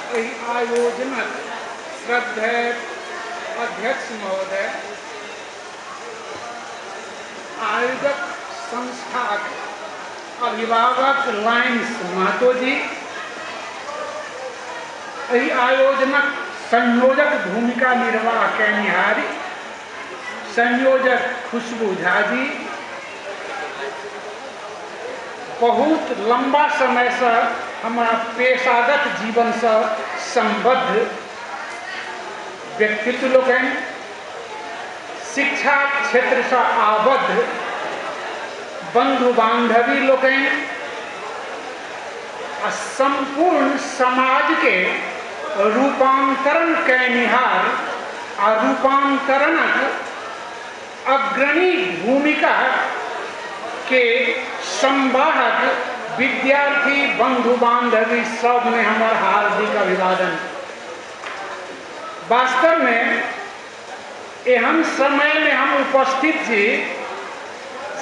आयोजन श्रद्धेय अध्यक्ष महोदय, आयोजक संस्था अभिभावक लाइन्स महतो जी, आयोजनक संयोजक भूमिका निर्वाह कैनिहारी संयोजक खुशबू झा जी, बहुत लंबा समय से हमारा पेशागत जीवन से संबद्ध व्यक्तित्व लोग, शिक्षा क्षेत्र से आबद्ध बंधु बांधवी लोग, संपूर्ण समाज के रूपांतरण कैनिहार और रूपांतरणक अग्रणी भूमिका के संवाहक विद्यार्थी बंधु बांधवी सब में हमारा हार्दिक अभिवादन। वास्तव में एहन समय में हम उपस्थित छी,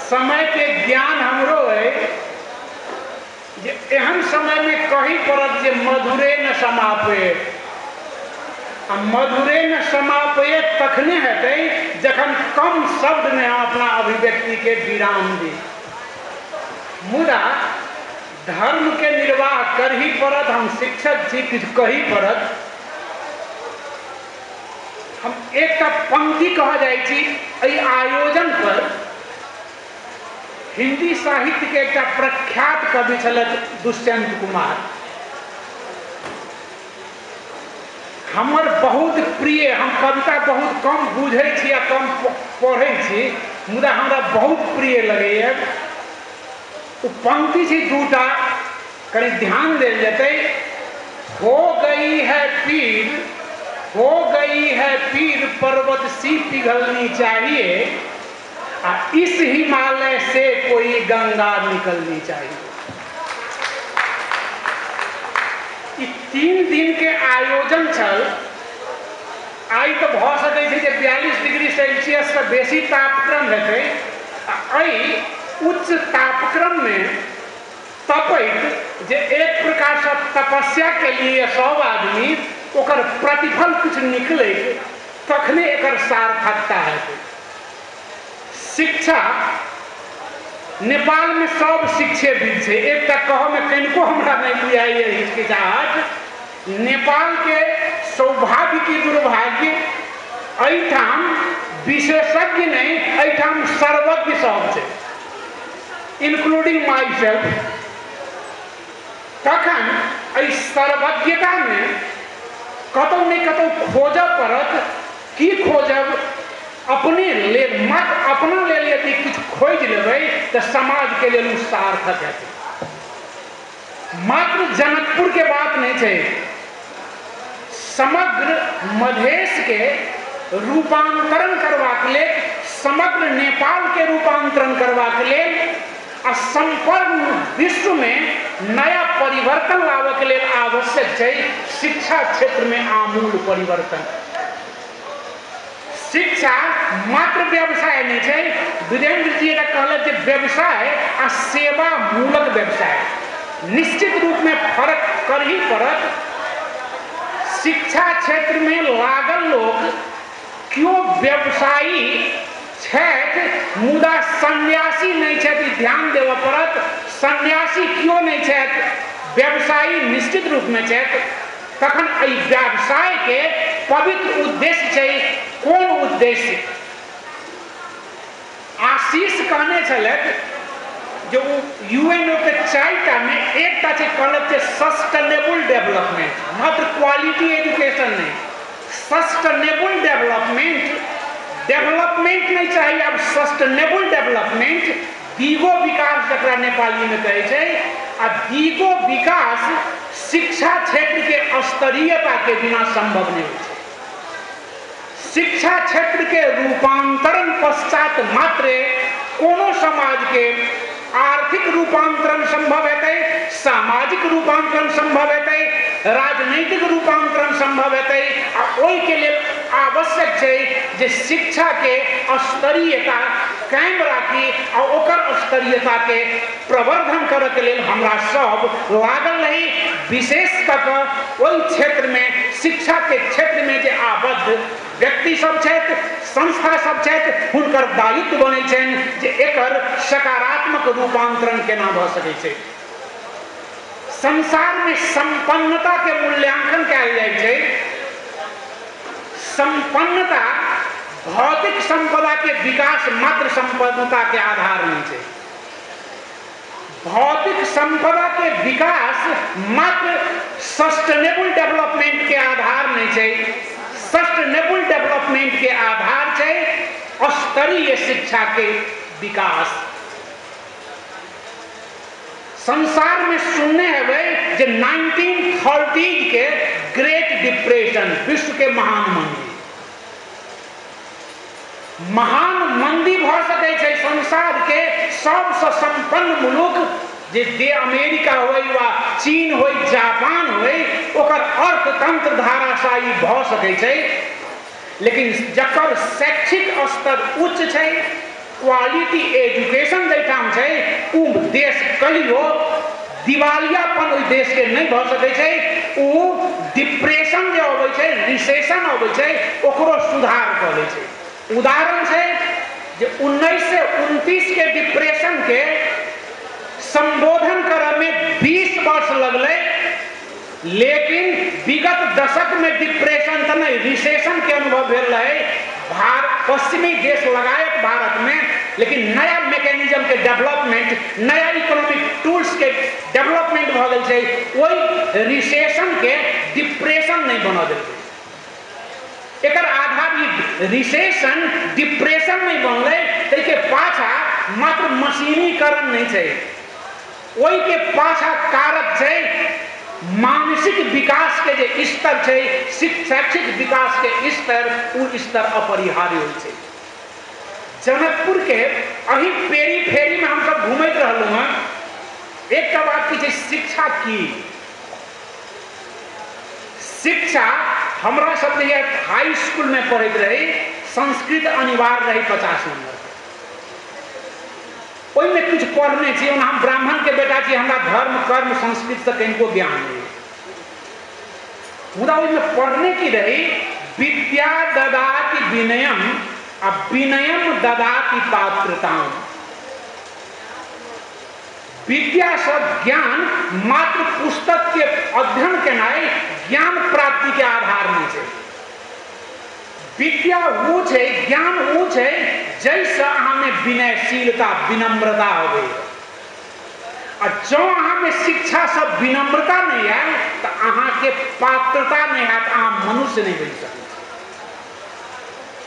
समय के ज्ञान हमरो है, एहन समय में कही पड़त जे मधुरे न समापेत, मधुरे न समापेत तखने हेतै जखन कम शब्द में हम अपना अभिव्यक्ति के विराम दी। मुदा धर्म के निर्वाह कर ही पड़त, हम शिक्षक छी, कुछ कही पड़त। हम एक पंक्ति कह जाय छी एहि आयोजन पर। हिंदी साहित्य के एक प्रख्यात कवि छलथि दुष्यंत कुमार, हमर बहुत प्रिय। हम कविता बहुत कम बुझे छी आ कम पढ़े छी, मुदा हमरा बहुत प्रिय लगैए। वो पंक्ति छी दूटा, कहीं ध्यान देल जते। हो गई है पीर, हो गई है पीर, पर्वत सी पिघलनी चाहिए, इस हिमालय से कोई गंगा निकलनी चाहिए। 3 दिन के आयोजन छल। आई तो भ सकै छै जे 42 डिग्री सेल्सियस से बेसी तापक्रम हेतै। उच्च तापक्रम में तपैत जे एक प्रकार से तपस्या के लिए सब आदमी ओकर प्रतिफल कुछ निकले, तखने एकर सार्थकता है। शिक्षा नेपाल में सब शिक्षेविद है। एक कह में कनिको हमरा नहीं बुझाइए हिचकिचाहट। नेपाल के सौभाग्य की दुर्भाग्य, एठाम विशेषज्ञ नहीं, एठाम सर्वज्ञ सब है, इंक्लूडिंग माई सेल्फ। तखन एहि सर्वज्ञता में कतौ नहीं कतौ खोज पड़त। की खोजब? अपने ले मत अपना ले यदि कुछ खोज लेबै तो समाज के लिए सार्थक है। मात्र जनकपुर के बात नहीं है, समग्र मधेश के रूपांतरण करवाक लेल, समग्र नेपाल के रूपांतरण करवाक लेल, संपूर्ण विश्व में नया परिवर्तन लावक लेल आवश्यक है शिक्षा क्षेत्र में आमूल परिवर्तन। शिक्षा मात्र व्यवसाय नहीं है। वीरेंद्र जी कहले व्यवसाय आ सेवा मूलक व्यवसाय, निश्चित रूप में फर्क कर ही पड़त। शिक्षा क्षेत्र में लागल लोग क्यों व्यवसायी छथि, मुदा सन्यासी नहीं छथि, ध्यान देव पड़त। सन्यासी क्यों नहीं छथि, व्यवसायी निश्चित रूप में छथि। तखन एहि व्यवसाय के पवित्र उद्देश्य छै। कौन उद्देश्य? आशीष कहने छलथि जो यूएनओ के 4टा में एकटा छै, कहलथि सस्टेनेबल डेवलपमेंट, मात्र क्वालिटी एजुकेशन नहीं, सस्टेनेबल डेवलपमेंट। डेवलपमेंट नहीं चाहिए, अब सस्टेनेबल डेवलपमेंट, दिगो विकास जकरा नेपाली में कहे छै। आ दिगो विकास शिक्षा क्षेत्र के स्तरीयता के बिना संभव नहीं है। शिक्षा क्षेत्र के रूपांतरण पश्चात मात्र कोनो समाज के आर्थिक रूपांतरण संभव है, सामाजिक रूपांतरण संभव है, राजनीतिक रूपांतरण संभव है। ओहि के लिए आवश्यक है जे शिक्षा के स्तरीयता कायम राखी और ओकर स्तरीयता के प्रवर्धन करे के लिए हमरा सब लागल रही। विशेष करके ओहि क्षेत्र में शिक्षा के क्षेत्र में जे आबद्ध व्यक्ति सब छथि, संस्था सब छथि, हुनकर दायित्व बनै छनि जे एकर सकारात्मक रूपांतरण केना भ सकै छै। संसार में संपन्नता के मूल्यांकन कयल जाइ छै। संपन्नता भौतिक संपदा के विकास मात्र संपन्नता के आधार नहीं है। भौतिक संपदा के विकास मात्र सस्टेनेबल डेवलपमेंट के आधार नहीं है। सस्टेनेबल डेवलपमेंट के आधार है स्तरीय शिक्षा के विकास। संसार में सुनने हैं जे 1930 के ग्रेट डिप्रेशन, विश्व के महान मंदी भ सकै छै। संसार के सबसे संपन्न मुलुक जे अमेरिका हो वा चीन हो, जापान हो, ओकर अर्थतंत्र धाराशायी भ सकै छै, लेकिन जकर शैक्षिक स्तर उच्च छै, क्वालिटी एजुकेशन जैठाम छै, उ देश कहियो दिवालियापन ओइ देश के नहीं भ सकै छै। उ डिप्रेशन जे अबै छै, रिसेशन अबै छै, ओकरो सुधार क लै छै। उदाहरण है जे 1929 के डिप्रेशन के संबोधन करे में 20 वर्ष लगले, लेकिन विगत दशक में डिप्रेशन तो नहीं, रिसेशन के अनुभव भेल रहे पश्चिमी देश लगायत भारत में, लेकिन नया मैकेनिज्म के डेवलपमेंट, नया इकोनॉमिक टूल्स के डेवलपमेंट भ गेल छै, ओइ रिसेशन के डिप्रेशन नहीं बना देलकै। एकर आधार रिसेशन डिप्रेशन नहीं बनले, तैके पाछा मात्र मशीनीकरण नहीं छै, ओइ के पाछा कारक छै मानसिक विकास के जे स्तर छै, शैक्षिक विकास के स्तर, उ स्तर अपरिहार्य होइ छै। जनकपुर के अही पेरी फेरी में हम सब घूमत रहलू हैं। एक बात की शिक्षा की शिक्षा हमरा सब जे हाई स्कूल में पढ़त रही, संस्कृत अनिवार्य रही 50 नंबर। ओइ में कुछ पढ़ने छी, हम ब्राह्मण के बेटा छी, हमरा धर्म कर्म संस्कृत से कनिको ज्ञान नहीं। मुदा ओइ में पढ़ने की रही विद्या ददाति विनयम आ विनयम ददाति पात्रताम। विद्या सब ज्ञान मात्र पुस्तक के अध्ययन केनाई ज्ञान प्राप्ति के आधार नहीं है। विद्या वो है, ज्ञान वो है जैसे अहाँ में विनयशीलता, विनम्रता हो गई। और जो अहाँ में शिक्षा सब विनम्रता नहीं है तो अहाँ के पात्रता नहीं है, तो अहाँ मनुष्य नहीं बन सकते।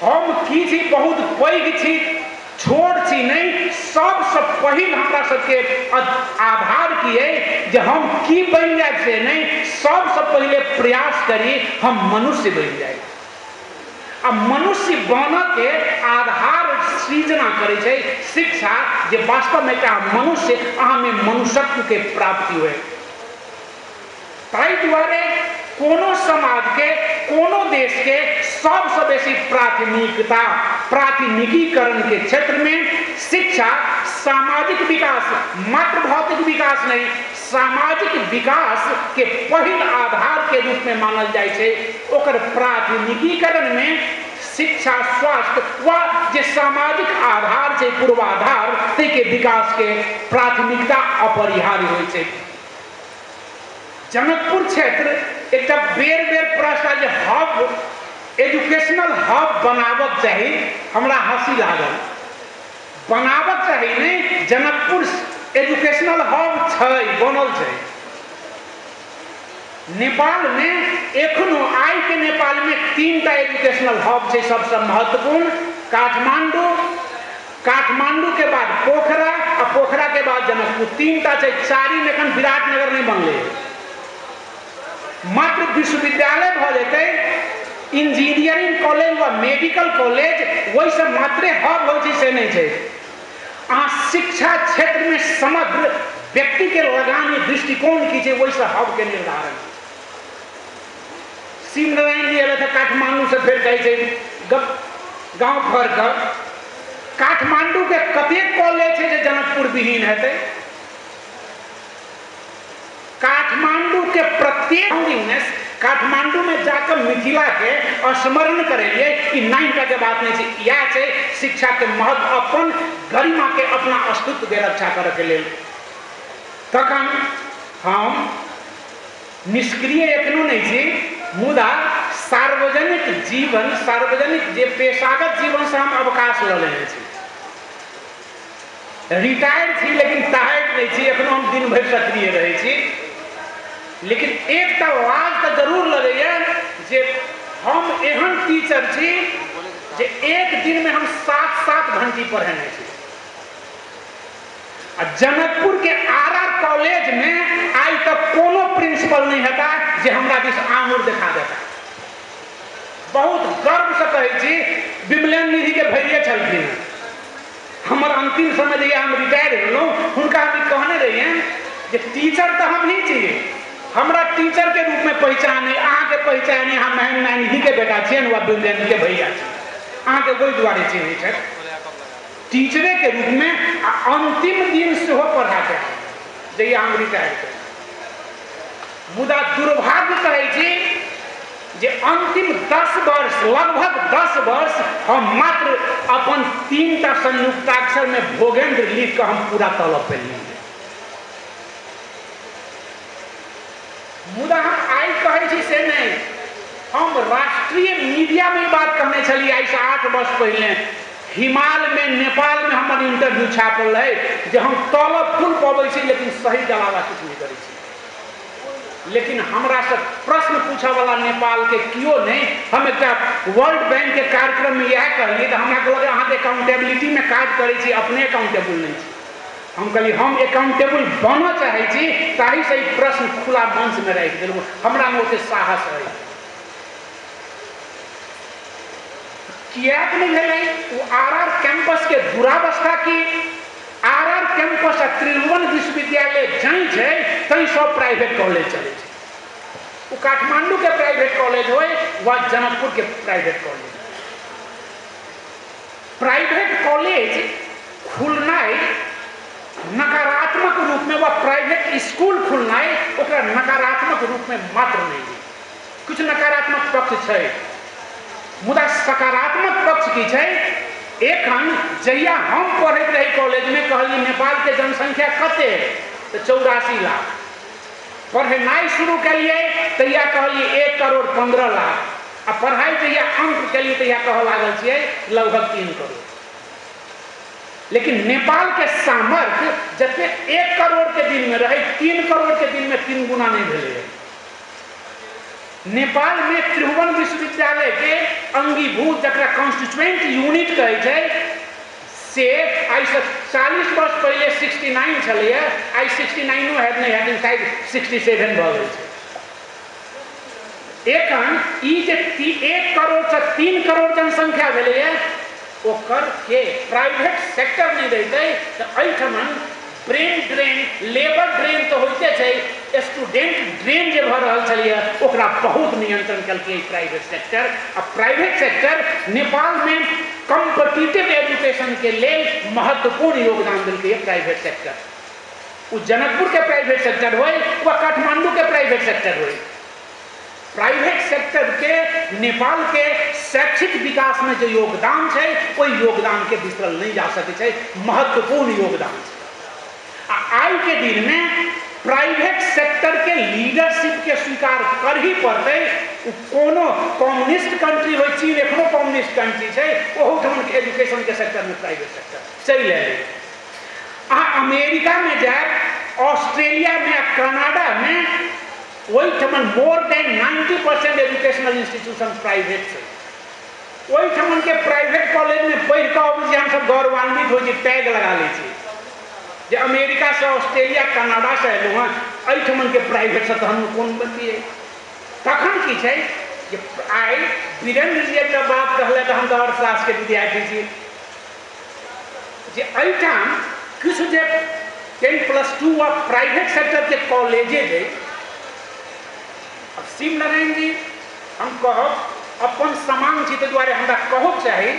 हम की थी बहुत पैघ थी, छोट छी नहीं, सबसे पहिल हमरा सबके आधार की है जे हम की बन जाए से नहीं, सबसे पहले प्रयास करी हम मनुष्य बन जाए। अब मनुष्य बन के आधार सृजना करे छै शिक्षा, जे वास्तव में का मनुष्य अहाँ में मनुष्यत्व के प्राप्ति हुए। ताई द्वारे कोनो समाज के, कोनो देश के सबसे बेसी प्राथमिकता, प्राथमिकीकरण के क्षेत्र में शिक्षा सामाजिक विकास, मात्र भौतिक विकास नहीं, सामाजिक विकास के पहिल आधार के रूप में मानल जाए छै। ओकर प्राथमिकीकरण में शिक्षा, स्वास्थ्य व जे सामाजिक आधार छै, पूर्वाधार, ते के विकास के प्राथमिकता अपरिहार्य होइ छै। जनकपुर क्षेत्र एक बेर बेर प्रश्न जे हब, एजुकेशनल हब बनावक चाहिए, हमरा हंसी लागल। बनावक चाहिए नहीं, जनकपुर एजुकेशनल हब छै, बनल छै। नेपाल में एखनो आई के नेपाल में 3टा एजुकेशनल हब छै सबसे महत्वपूर्ण। काठमांडू, काठमांडू के बाद पोखरा और पोखरा के बाद जनकपुर, 3टा छै। 4 में एखन विराटनगर नहीं बनले। मात्र विश्वविद्यालय भ जेतै, इंजीनियरिंग कॉलेज व मेडिकल कॉलेज वैसे मात्रे हब हो छै से नहीं छै। अहाँ शिक्षा क्षेत्र में समग्र व्यक्ति के लगानी दृष्टिकोण की छै, वैसे हब के निर्धारण। शिवनारायण जी अल थे काठमांडू से, फिर कहे गांव घर कर काठमांडू के कतेक कॉलेज है जो जनकपुर विहीन हेतै? काठमांडू के प्रत्येक काठमांडू में जाकर मिथिला के स्मरण करेंगे कि नहीं का बात नहीं है। यह है शिक्षा के महत्व, अपन गरिमा के अपना अस्तित्व के रक्षा करे के लिए। तखन हम निष्क्रिय एखनो नहीं छी, मुदा सार्वजनिक जीवन, सार्वजनिक जे पेशागत जीवन से हम अवकाश ल लेने छी। रिटायर्ड थी लेकिन टायर्ड नहीं थी, एखनो हम दिन भर सक्रिय रहे छी। लेकिन एक लाज तो जरूर लगे जे हम एहन टीचर छी जे एक दिन में हम 7-7 घंटी पढ़ेने छी। जनकपुर के आर कॉलेज में आज तक कोनो प्रिंसिपल नहीं हटा जे हमरा दिस आंगुर दिखा देता। बहुत गर्व से कहे छी विमलेन निधि के भैया छलखिन। हमर अंतिम समय जब हम रिटायर भेलौं हुनका हम कहने रहिए जे टीचर तो हम ही चाहिए, हमरा टीचर के रूप में पहचान है, अहाँ के पहचान है हम निधि के बेटा छियन वा विमलेन के भैया छी, अहाँ के कोई दुआरे चिन्है छै। टीचरे के रूप में अंतिम दिन से हो पढ़ाते हैं जहिया हम रिटायर कर। मुदा दुर्भाग्य कहे छी जे अंतिम 10 वर्ष, लगभग 10 वर्ष हम मात्र अपन 3टा संयुक्ताक्षर में भोगेंद्र लिख कर हम पूरा तलब पे लिए। मुदा हम आई कहे छी से नहीं, हम राष्ट्रीय मीडिया में बात करने चलिए आई से 8 वर्ष पहले। हिमाल में, नेपाल में हमारे इंटरव्यू छापल है जो हम तलब फुल पबै छी लेकिन सही जवाब कुछ नहीं करै छी। लेकिन हमरा से प्रश्न पूछे वाला नेपाल के क्यों नहीं। हम एक वर्ल्ड बैंक के कार्यक्रम में यह कहलिए तो हमरा कहलक अहाँ के अकाउंटेबिलिटी में काज करै छी, अपने अकाउंटेबल नहीं छी। हम कहलिए हम अकाउंटेबल बनना चाहे छी, ताहि से प्रश्न खुला मंच में राखि देलहुँ। हमरा में ओते साहस है कियाक नहीं है। वो आर कैंपस के दुरावस्था की, आर कैंपस त्रिभुवन विश्वविद्यालय जहीं है तहीं सब प्राइवेट कॉलेज चले। वो काठमांडू के प्राइवेट कॉलेज हो व जनकपुर के प्राइवेट कॉलेज। प्राइवेट कॉलेज खुलना नकारात्मक रूप में, व प्राइवेट स्कूल खुलना नकारात्मक रूप में मात्र नहीं है। कुछ नकारात्मक पक्ष है, मुदा सकारात्मक पक्ष की है। एखन जहिया हम पढ़े रही कॉलेज में कहली नेपाल के जनसंख्या कते तो 84 लाख। पढ़नाई शुरू करिए तहिया कहलिए 1 करोड़ 15 लाख। आ पढ़ाई जहिया अंक कलिए तहिया कह लागल छियै लगभग 3 करोड़। लेकिन नेपाल के सामर्थ्य जते 1 करोड़ के दिन में रहे 3 करोड़ के दिन में 3 गुना नहीं भेले। नेपाल में त्रिभुवन विश्वविद्यालय के अंगीभूत जकरा कॉन्स्टिट्यूएंट यूनिट कहे छै से आई से 40 वर्ष पहले 69 छलै, आई 69 हैत नहीं हैत, शायद 67 भऽ गेल छै। एखन ई जे 1 करोड़ से 3 करोड़ जनसंख्या भेलै ओकर के प्राइवेट सेक्टर नहीं रहते तो एहिठमन ब्रेन ड्रेन, लेबर ड्रेन तो होते छै, स्टूडेंट ड्रेन जे भऽ रहल छलिए ओकरा बहुत नियंत्रण कलकै प्राइवेट सेक्टर। आ प्राइवेट सेक्टर नेपाल में कॉम्पिटिटिव एजुकेशन के लिए महत्वपूर्ण योगदान दिलकै प्राइवेट सेक्टर। वो जनकपुर के प्राइवेट सेक्टर हो व काठमांडू के प्राइवेट सेक्टर हो, प्राइवेट सेक्टर के नेपाल के शैक्षिक विकास में जो योगदान है कोई योगदान के बिसरल नहीं जा सके, महत्वपूर्ण योगदान है। आज के दिन में प्राइवेट सेक्टर के लीडरशिप के स्वीकार कर ही पड़ते। कोनो कम्युनिस्ट कंट्री हो, चीन एखनो कम्युनिस्ट कंट्री है, ओहूठमन के एजुकेशन के सेक्टर में प्राइवेट सेक्टर चल रहे। अमेरिका में जाए, ऑस्ट्रेलिया में, कनाडा में वहीठमन more than 90% educational institution private है। वहीठमन के प्राइवेट कॉलेज में पढ़ के हम सब गौरवान्वित हो टैग लगा ले जे अमेरिका से, ऑस्ट्रेलिया, कनाडा से एलू हाँ, एहिठमन के प्राइवेट से तो हम कौन बतिए। तखन की छै जे आई वीरेंद्र जी एक बात कहले तो हम तो अर्थशास्त्र के विद्यार्थी छी जे एहिठाम किछु जे 10+2 व प्राइवेट सेक्टर के कॉलेजे है। अब शिव नारायण जी हम कहब अपन समान छी, ताहि दुआरे हमरा कहब चाही